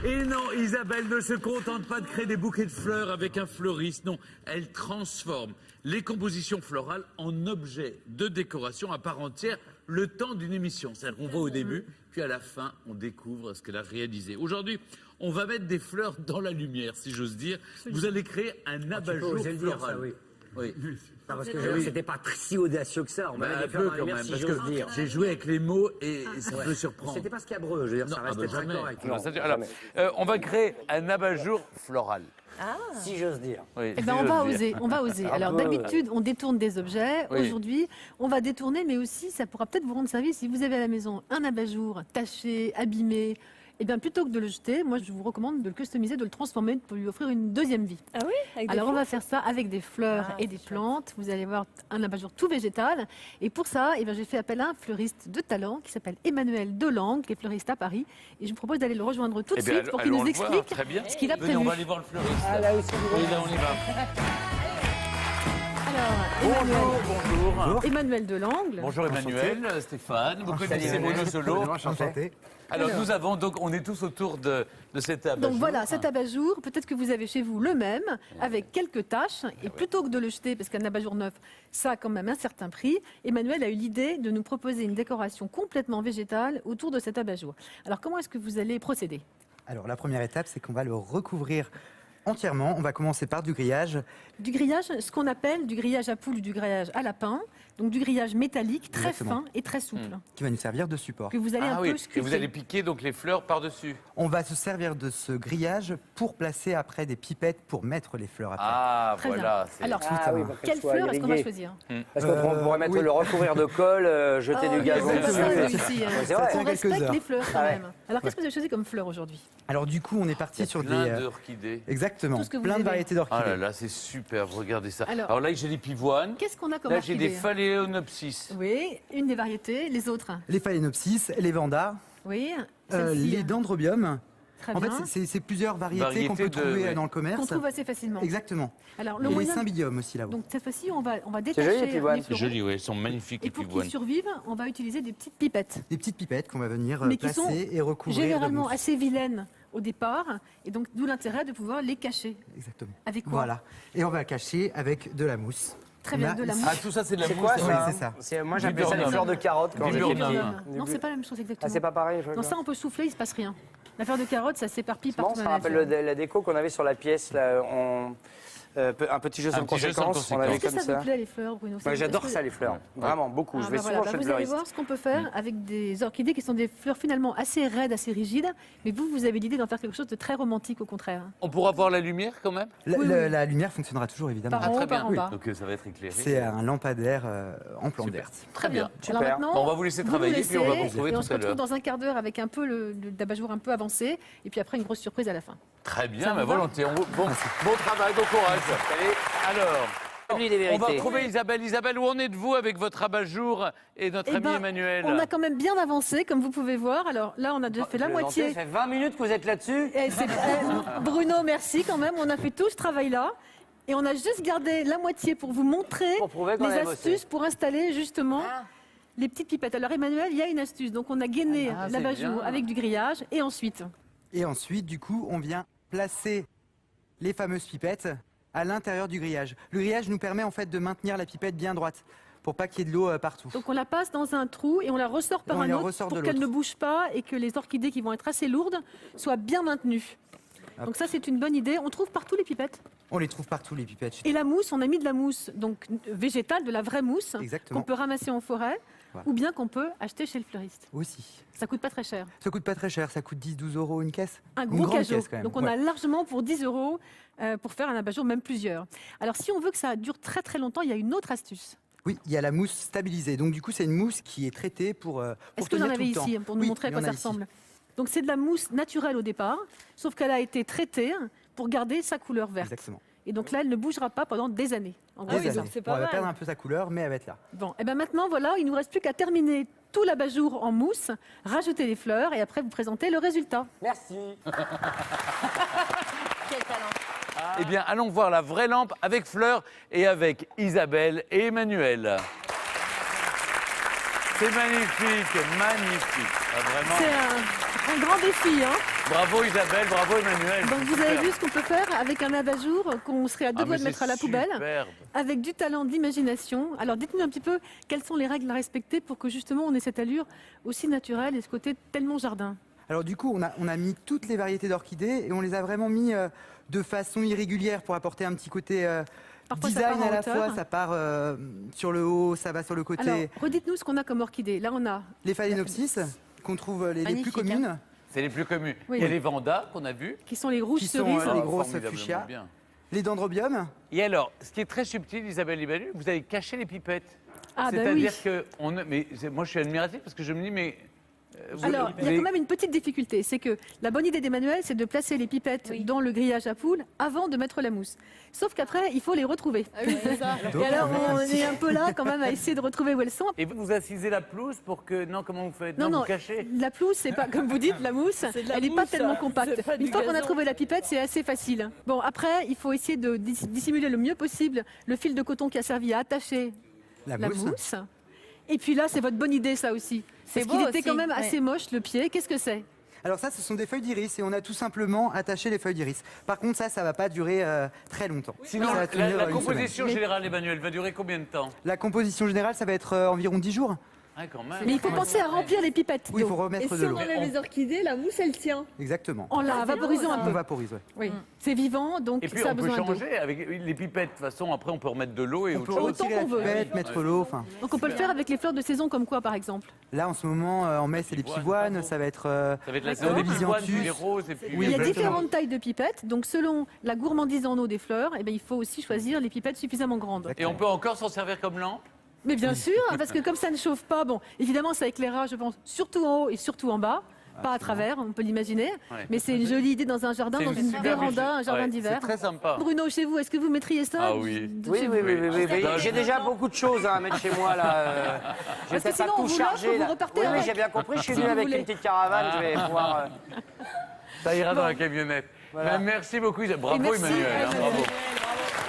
Et non, Isabelle ne se contente pas de créer des bouquets de fleurs avec un fleuriste. Non, elle transforme les compositions florales en objets de décoration à part entière le temps d'une émission. C'est-à-dire qu'on voit au début, puis à la fin, on découvre ce qu'elle a réalisé. Aujourd'hui, on va mettre des fleurs dans la lumière, si j'ose dire. Vous allez créer un abat-jour floral. Ça, oui. Oui. Non, parce que c'était pas si audacieux que ça. On Bah, va un peu quand même, parce que j'ai joué avec les mots et ça peut surprendre. C'était pas scabreux, je veux dire, Non, ça ah restait bah très jamais. correct. Non, alors, on va créer un abat-jour floral. Si j'ose dire. Oui, Eh ben, on va oser, on va oser. Alors d'habitude, on détourne des objets. Oui. Aujourd'hui, on va détourner, mais aussi, ça pourra peut-être vous rendre service si vous avez à la maison un abat-jour taché, abîmé. Eh bien, plutôt que de le jeter, moi, je vous recommande de le customiser, de le transformer pour lui offrir une deuxième vie. Ah oui, avec des Alors, on fleurs. va faire ça avec des fleurs et des plantes. Vous allez voir un abat-jour tout végétal. Et pour ça, eh bien, j'ai fait appel à un fleuriste de talent qui s'appelle Emmanuel Delangue, qui est fleuriste à Paris. Et je vous propose d'aller le rejoindre tout de Eh bien, suite pour qu'il allons nous le voir, explique très bien. ce qu'il a Venez, prévu. on va aller voir le fleuriste. Ah, là aussi, Oui, là, on y va. Alors, Emmanuel Delangle. Bonjour Emmanuel, Stéphane, vous connaissez Bruno Solo. Enchanté. Alors nous avons donc, on est tous autour de cet abat-jour. Donc voilà, cet abat-jour, peut-être que vous avez chez vous le même, avec quelques taches, et plutôt que de le jeter, parce qu'un abat-jour neuf, ça a quand même un certain prix, Emmanuel a eu l'idée de nous proposer une décoration complètement végétale autour de cet abat-jour. Alors comment est-ce que vous allez procéder? Alors la première étape, c'est qu'on va le recouvrir entièrement. On va commencer par du grillage. Du grillage, ce qu'on appelle du grillage à poule ou du grillage à lapin, donc du grillage métallique, très Exactement. fin et très souple, Qui va nous servir de support. que vous allez Ah un oui, peu et sculpter. vous allez piquer donc les fleurs par-dessus. On va se servir de ce grillage pour placer après des pipettes pour mettre les fleurs après. Ah Très voilà. bien. c'est- Alors, Ah oui, pour qu'elle quelle soit fleur est-ce qu'on va irriguée. choisir? Parce qu'on pourrait mettre oui. le recouvrir de colle, jeter Oh, du gazon c'est dessus. ça, mais- lui aussi, hein. C'est vrai. tient On quelques respecte heures. les fleurs quand Ah ouais. même. Alors qu'est-ce que vous avez choisi comme fleur aujourd'hui? Alors du coup, on est Il y parti a sur plein des... d'orchidées. Exactement, Tout ce que vous plein de aimez. variétés Ah d'orchidées. là là, c'est super, regardez ça. Alors- Alors là, j'ai des pivoines. Qu'est-ce qu'on a comme Là, j'ai des orchidée? phalaenopsis. Oui, une des variétés, les autres? Les phalaenopsis, les vandas, Oui, celle-ci, les dendrobium. très En bien. fait, c'est plusieurs variétés qu'on Variétés peut de- trouver ouais. dans le commerce. Qu'on trouve assez facilement. Exactement. Alors, Et le les moyen... cymbidium aussi là-haut. Donc cette fois-ci, on va joli, détacher les pivoines. les C'est fleurons. joli, oui, elles sont magnifiques Et les pour qu'ils pivoines. survivent, on va utiliser des petites pipettes, Des petites pipettes qu'on va venir Mais qui sont placer et recouvrir généralement de mousse. assez vilaines au départ, et donc d'où l'intérêt de pouvoir les cacher. Exactement. Avec quoi? Voilà. Et on va cacher avec de la mousse. Très On bien, a de la ici- mousse. Ah, tout ça, c'est de la C'est mousse. quoi Oui, ça c'est ça. Moi j'appelle ça les Viburnum. fleurs de carotte quand Viburnum. j'étais petit. Non, c'est pas la même chose exactement. Ah, c'est pas pareil. Non, ça on peut souffler, il se passe rien. La fleur de carotte, ça s'éparpille Non, partout ça dans la rappelle nature. la déco qu'on avait sur la pièce. Là, un petit jeu sans petit jeu sans conséquence. On avait Est-ce que comme ça vous ça. plaît les fleurs, Bruno? Moi, j'adore Est-ce que- ça, les fleurs. Vraiment, beaucoup. Ah, Je vais bah voilà, souvent bah chez le vous allez fleuriste. voir ce qu'on peut faire avec des orchidées qui sont des fleurs finalement assez raides, assez rigides, mais vous avez l'idée d'en faire quelque chose de très romantique au contraire. On pourra voir la lumière quand même. Oui, oui. La lumière fonctionnera toujours évidemment. Par en haut, Très par bien. en bas. Donc ça va être éclairé. C'est un lampadaire en plante Super. verte. Très bien. Alors Super. maintenant, Bon, on va vous laisser travailler, laissez, puis on va vous retrouver et on tout se à retrouve l'heure. dans un quart d'heure avec un peu le d'abat-jour un peu avancé, et puis après une grosse surprise à la fin. Très bien, Ça bah, vous va volontiers. Bon travail, bon courage. Alors, Oublie les on va vérités. retrouver Isabelle. Isabelle, où en êtes-vous avec votre abat-jour et notre Eh ami ben, Emmanuel? On a quand même bien avancé, comme vous pouvez voir. Alors là, on a déjà fait la moitié. Ça fait 20 minutes que vous êtes là-dessus. Bruno, merci quand même. On a fait tout ce travail-là. Et on a juste gardé la moitié pour vous montrer Pour prouver qu'on les avait bossé. astuces pour installer justement les petites pipettes. Alors Emmanuel, il y a une astuce. Donc on a gainé Ah, c'est l'abat-jour bien. avec du grillage. Et ensuite, Et ensuite, du coup, on vient placer les fameuses pipettes à l'intérieur du grillage. Le grillage nous permet en fait de maintenir la pipette bien droite pour pas qu'il y ait de l'eau partout. donc on la passe dans un trou et on la ressort par On un la autre ressort pour de qu'elle ne l'autre. bouge pas et que les orchidées qui vont être assez lourdes soient bien maintenues. Hop. Donc ça, c'est une bonne idée. On trouve partout les pipettes. On les trouve partout, les pipettes. Et la mousse, on a mis de la mousse donc végétale, de la vraie mousse, Exactement. qu'on peut ramasser en forêt Voilà. ou bien qu'on peut acheter chez le fleuriste. Aussi. Ça coûte pas très cher. Ça coûte pas très cher, ça coûte 10-12 euros une caisse. Un Une gros grande cajot. caisse, quand même. Donc on Ouais. a largement pour 10 euros pour faire un abat-jour, même plusieurs. Alors si on veut que ça dure très très longtemps, il y a une autre astuce. Oui, il y a la mousse stabilisée. Donc du coup, c'est une mousse qui est traitée pour Est-ce que vous en tenir tout avez le temps. ici pour nous Oui, montrer à il y quoi en ça a ici. ressemble? Donc c'est de la mousse naturelle au départ, sauf qu'elle a été traitée pour garder sa couleur verte. Exactement. Et donc là, elle ne bougera pas pendant des années. En gros, oui, c'est ça. donc c'est Bon, pas elle va mal. perdre un peu sa couleur, mais elle va être là. Bon, et ben maintenant, voilà, il nous reste plus qu'à terminer tout l'abat-jour en mousse, rajouter les fleurs et après vous présenter le résultat. Merci. Quel talent. Eh bien, allons voir la vraie lampe avec Fleur et avec Isabelle et Emmanuel. C'est magnifique, magnifique. Ah, vraiment. C'est un grand défi, hein. Bravo Isabelle, bravo Emmanuel. Donc vous avez vu ce qu'on peut faire avec un abat-jour qu'on serait à deux doigts de mettre à la poubelle, avec du talent, de l'imagination. Alors dites-nous un petit peu quelles sont les règles à respecter pour que justement on ait cette allure aussi naturelle et ce côté tellement jardin. Alors du coup, on a mis toutes les variétés d'orchidées et on les a vraiment mis de façon irrégulière pour apporter un petit côté Parfois, ça design part en à la hauteur. fois. Ça part sur le haut, ça va sur le côté. Alors redites-nous ce qu'on a comme orchidée. Là on a Les phalaenopsis, qu'on trouve les plus Magnifique, communes, C'est les plus communs. Oui. Il y a les vandas qu'on a vus. qui sont les rouges qui sont cerises. les grosses Formidablement fuchsias, bien. les dendrobiums. Et alors, ce qui est très subtil, Isabelle Emmanuel, vous avez caché les pipettes. Ah ben oui. C'est-à-dire que moi je suis admiratif parce que je me dis mais Alors, il y a quand même une petite difficulté, c'est que la bonne idée d'Emmanuel, c'est de placer les pipettes Oui. dans le grillage à poules avant de mettre la mousse. Sauf qu'après, il faut les retrouver. c'est ça. Et alors, on est un peu là quand même à essayer de retrouver où elles sont. Et vous assisez la pelouse pour que non comment vous faites Non, vous cachez. la pelouse, c'est pas comme vous dites, la mousse, C'est de la elle n'est pas mousse, tellement ça. compacte. C'est pas Une du fois qu'on a gazon. trouvé la pipette, c'est assez facile. Bon, après, il faut essayer de dissimuler le mieux possible le fil de coton qui a servi à attacher La la mousse. mousse. Et puis là, c'est votre bonne idée, ça aussi. C'est Parce qu'il beau était aussi, quand même ouais. assez moche, le pied. Qu'est-ce que c'est? Alors ça, ce sont des feuilles d'iris et on a tout simplement attaché les feuilles d'iris. Par contre, ça va pas durer très longtemps. Sinon, Ça va tenir la une composition semaine. générale, Emmanuel, va durer combien de temps? La composition générale, ça va être environ 10 jours. Ah, quand même. Mais il faut penser à remplir les pipettes Oui, il d'eau. faut Et remettre si de on l'eau. enlève les orchidées, la mousse, elle tient. Exactement. En la vaporisant un On peu. vaporise, ouais. Oui. C'est vivant, donc Et puis ça a on peut besoin d'eau. changer avec les pipettes. De toute façon, après on peut remettre de l'eau et On autre peut chose. Autant retirer la qu'on veut. pipette, mettre l'eau. Enfin, Donc on peut le faire avec les fleurs de saison comme quoi, par exemple? là, en ce moment, en mai, c'est les pivoines. Ça va être Ça va être la D'accord. saison des pivoines, Lisianthus. puis les roses et puis. Oui, Il y a exactement. différentes tailles de pipettes, donc selon la gourmandise en eau des fleurs, eh bien, il faut aussi choisir les pipettes suffisamment grandes. Et on peut encore s'en servir comme lampe. Mais bien sûr, parce que comme ça ne chauffe pas, bon, évidemment ça éclairera, je pense, surtout en haut et surtout en bas, pas à travers, on peut l'imaginer, Ouais. mais c'est une jolie idée dans un jardin, C'est dans une une super véranda, idée. un jardin Ouais, d'hiver. C'est très sympa. Bruno, chez vous, est-ce que vous mettriez ça Ah oui. Oui, chez oui, vous oui, oui, oui. Non, J'ai déjà beaucoup de choses à mettre chez moi là. Je vais Parce que peut-être pas sinon, on tout vous lâche, charger vous là. repartez Oui, oui, avec. j'ai bien compris. Je suis Si venu vous avec voulez. une petite caravane. Je vais pouvoir. Ça ira dans la camionnette. Voilà. Ben, merci beaucoup Isabelle. Bravo merci, Emmanuel. hein, Emmanuel. bravo.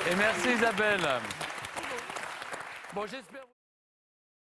Et merci Isabelle. Bon, j'espère.